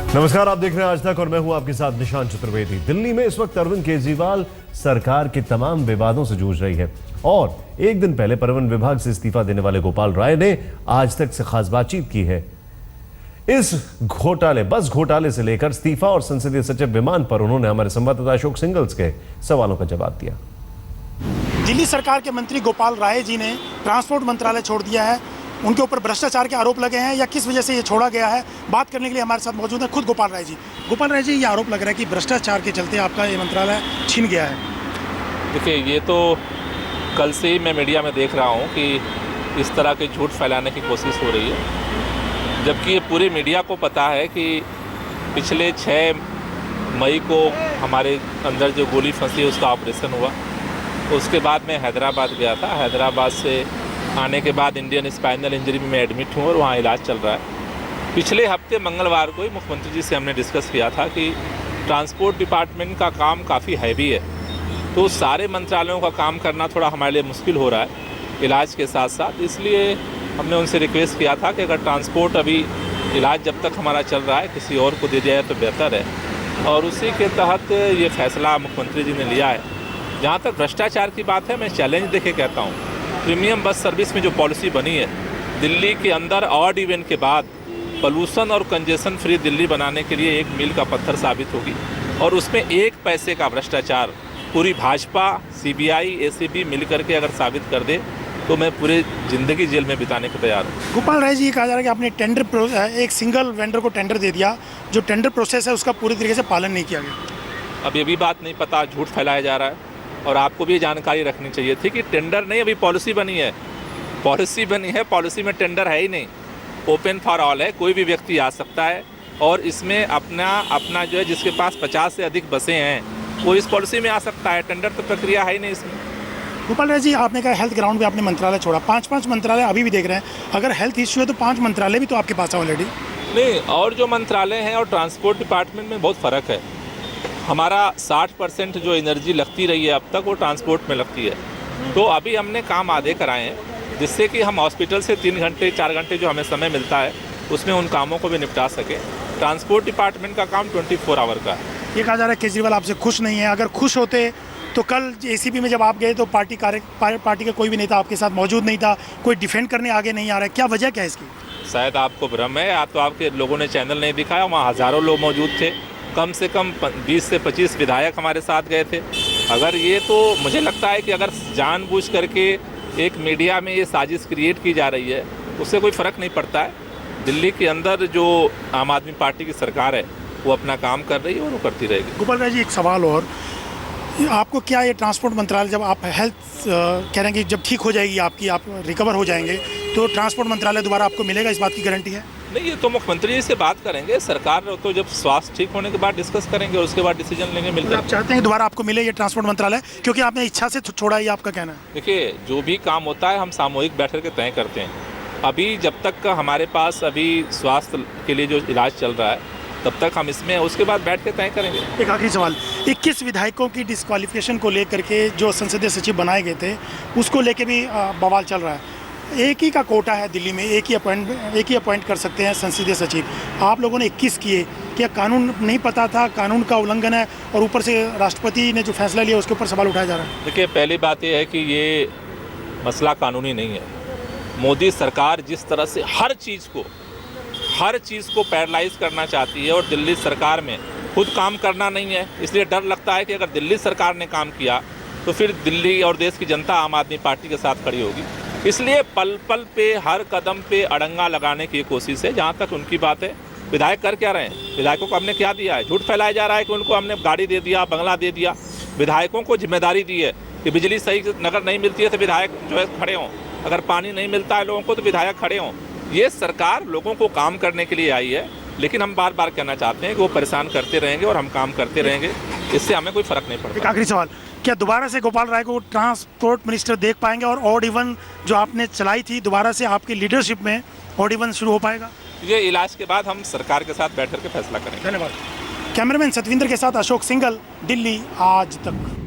नमस्कार, आप देख रहे हैं आज तक और मैं हूं आपके साथ निशांत चतुर्वेदी। दिल्ली में इस वक्त अरविंद केजरीवाल सरकार के तमाम विवादों से जूझ रही है और एक दिन पहले परिवहन विभाग से इस्तीफा देने वाले गोपाल राय ने आज तक से खास बातचीत की है। इस बस घोटाले से लेकर इस्तीफा और संसदीय सचिव विमान पर उन्होंने हमारे संवाददाता अशोक सिंगल्स के सवालों का जवाब दिया। दिल्ली सरकार के मंत्री गोपाल राय जी ने ट्रांसपोर्ट मंत्रालय छोड़ दिया है। उनके ऊपर भ्रष्टाचार के आरोप लगे हैं या किस वजह से ये छोड़ा गया है, बात करने के लिए हमारे साथ मौजूद है खुद गोपाल राय जी। गोपाल राय जी, ये आरोप लग रहा है कि भ्रष्टाचार के चलते आपका ये मंत्रालय छीन गया है। देखिए, ये तो कल से ही मैं मीडिया में देख रहा हूँ कि इस तरह के झूठ फैलाने की कोशिश हो रही है, जबकि ये पूरे मीडिया को पता है कि पिछले 6 मई को हमारे अंदर जो गोली फंसी उसका ऑपरेशन हुआ। उसके बाद मैं हैदराबाद गया था। हैदराबाद से आने के बाद इंडियन स्पाइनल इंजरी में मैं एडमिट हूँ और वहाँ इलाज चल रहा है। पिछले हफ्ते मंगलवार को ही मुख्यमंत्री जी से हमने डिस्कस किया था कि ट्रांसपोर्ट डिपार्टमेंट का काम काफ़ी हैवी है, तो सारे मंत्रालयों का काम करना थोड़ा हमारे लिए मुश्किल हो रहा है इलाज के साथ साथ। इसलिए हमने उनसे रिक्वेस्ट किया था कि अगर ट्रांसपोर्ट अभी इलाज जब तक हमारा चल रहा है किसी और को दे दिया जाए तो बेहतर है, और उसी के तहत ये फैसला मुख्यमंत्री जी ने लिया है। जहाँ तक भ्रष्टाचार की बात है, मैं चैलेंज देके कहता हूँ, प्रीमियम बस सर्विस में जो पॉलिसी बनी है, दिल्ली के अंदर ऑड इवन के बाद पॉल्यूशन और कंजेशन फ्री दिल्ली बनाने के लिए एक मील का पत्थर साबित होगी, और उसमें 1 पैसे का भ्रष्टाचार पूरी भाजपा, सीबीआई, एसीबी मिलकर के अगर साबित कर दे तो मैं पूरे ज़िंदगी जेल में बिताने को तैयार हूँ। गोपाल राय जी, ये कहा जा रहा है कि आपने टेंडर एक सिंगल वेंडर को टेंडर दे दिया, जो टेंडर प्रोसेस है उसका पूरी तरीके से पालन नहीं किया गया। अब ये भी बात नहीं पता, झूठ फैलाया जा रहा है, और आपको भी जानकारी रखनी चाहिए थी कि टेंडर नहीं, अभी पॉलिसी बनी है। पॉलिसी में टेंडर है ही नहीं, ओपन फॉर ऑल है, कोई भी व्यक्ति आ सकता है, और इसमें अपना जो है जिसके पास 50 से अधिक बसें हैं वो इस पॉलिसी में आ सकता है। टेंडर तो प्रक्रिया है ही नहीं इसमें। गोपाल राय जी, आपने कहा हेल्थ ग्राउंड पे आपने मंत्रालय छोड़ा, 5 मंत्रालय अभी भी देख रहे हैं। अगर हेल्थ इश्यू है तो 5 मंत्रालय भी तो आपके पास है ऑलरेडी। नहीं, और जो मंत्रालय हैं और ट्रांसपोर्ट डिपार्टमेंट में बहुत फ़र्क है। हमारा 60% जो एनर्जी लगती रही है अब तक वो ट्रांसपोर्ट में लगती है, तो अभी हमने काम आधे कराए हैं जिससे कि हम हॉस्पिटल से 3 घंटे 4 घंटे जो हमें समय मिलता है उसमें उन कामों को भी निपटा सके। ट्रांसपोर्ट डिपार्टमेंट का काम 24 आवर का है। ये कहा जा रहा है केजरीवाल आपसे खुश नहीं है। अगर खुश होते तो कल एसीबी में जब आप गए तो पार्टी का कोई भी नेता आपके साथ मौजूद नहीं था, कोई डिफेंड करने आगे नहीं आ रहा है, क्या वजह क्या है इसकी? शायद आपको भ्रम है, या तो आपके लोगों ने चैनल नहीं दिखाया। वहाँ हज़ारों लोग मौजूद थे, कम से कम 20 से 25 विधायक हमारे साथ गए थे। अगर ये, तो मुझे लगता है कि अगर जानबूझ करके एक मीडिया में ये साजिश क्रिएट की जा रही है उससे कोई फ़र्क नहीं पड़ता है। दिल्ली के अंदर जो आम आदमी पार्टी की सरकार है वो अपना काम कर रही है और वो करती रहेगी। गोपाल राय जी, एक सवाल और, आपको क्या ये ट्रांसपोर्ट मंत्रालय, जब आप हेल्थ कह रहे हैं कि जब ठीक हो जाएगी आपकी, आप रिकवर हो जाएंगे, तो ट्रांसपोर्ट मंत्रालय दोबारा आपको मिलेगा, इस बात की गारंटी है? नहीं, ये तो मुख्यमंत्री जी से बात करेंगे। सरकार तो जब स्वास्थ्य ठीक होने के बाद डिस्कस करेंगे और उसके बाद डिसीजन लेंगे मिलकर। आप चाहते हैं दोबारा आपको मिले ये ट्रांसपोर्ट मंत्रालय, क्योंकि आपने इच्छा से छोड़ा, ये आपका कहना है? देखिए, जो भी काम होता है हम सामूहिक बैठक के तय करते हैं। अभी जब तक हमारे पास अभी स्वास्थ्य के लिए जो इलाज चल रहा है तब तक हम इसमें, उसके बाद बैठ के तय करेंगे। एक आखिरी सवाल, 21 विधायकों की डिस्क्वालिफिकेशन को लेकर के जो संसदीय सचिव बनाए गए थे उसको लेके भी बवाल चल रहा है। एक ही का कोटा है दिल्ली में, एक ही अपॉइंट कर सकते हैं संसदीय सचिव। आप लोगों ने 21 किए, क्या कानून नहीं पता था? कानून का उल्लंघन है, और ऊपर से राष्ट्रपति ने जो फैसला लिया उसके ऊपर सवाल उठाया जा रहा है। देखिए, पहली बात यह है कि ये मसला कानूनी नहीं है। मोदी सरकार जिस तरह से हर चीज़ को पैरालाइज करना चाहती है, और दिल्ली सरकार में खुद काम करना नहीं है, इसलिए डर लगता है कि अगर दिल्ली सरकार ने काम किया तो फिर दिल्ली और देश की जनता आम आदमी पार्टी के साथ खड़ी होगी। इसलिए पल पल पे, हर कदम पे अड़ंगा लगाने की कोशिश है। जहाँ तक उनकी बात है, विधायक कर क्या रहे हैं? विधायकों को हमने क्या दिया है? झूठ फैलाया जा रहा है कि उनको हमने गाड़ी दे दिया, बंगला दे दिया। विधायकों को जिम्मेदारी दी है कि बिजली सही नगर नहीं मिलती है तो विधायक जो है खड़े हों, अगर पानी नहीं मिलता है लोगों को तो विधायक खड़े हों। ये सरकार लोगों को काम करने के लिए आई है, लेकिन हम बार बार कहना चाहते हैं कि वो परेशान करते रहेंगे और हम काम करते रहेंगे, इससे हमें कोई फ़र्क नहीं पड़ता। एक आखिरी सवाल, क्या दोबारा से गोपाल राय को ट्रांसपोर्ट मिनिस्टर देख पाएंगे, और ऑड इवन जो आपने चलाई थी दोबारा से आपकी लीडरशिप में ऑड इवन शुरू हो पाएगा? ये इलाज के बाद हम सरकार के साथ बैठ करके फैसला करेंगे। धन्यवाद। कैमरामैन सतविंदर के साथ अशोक सिंगल, दिल्ली आज तक।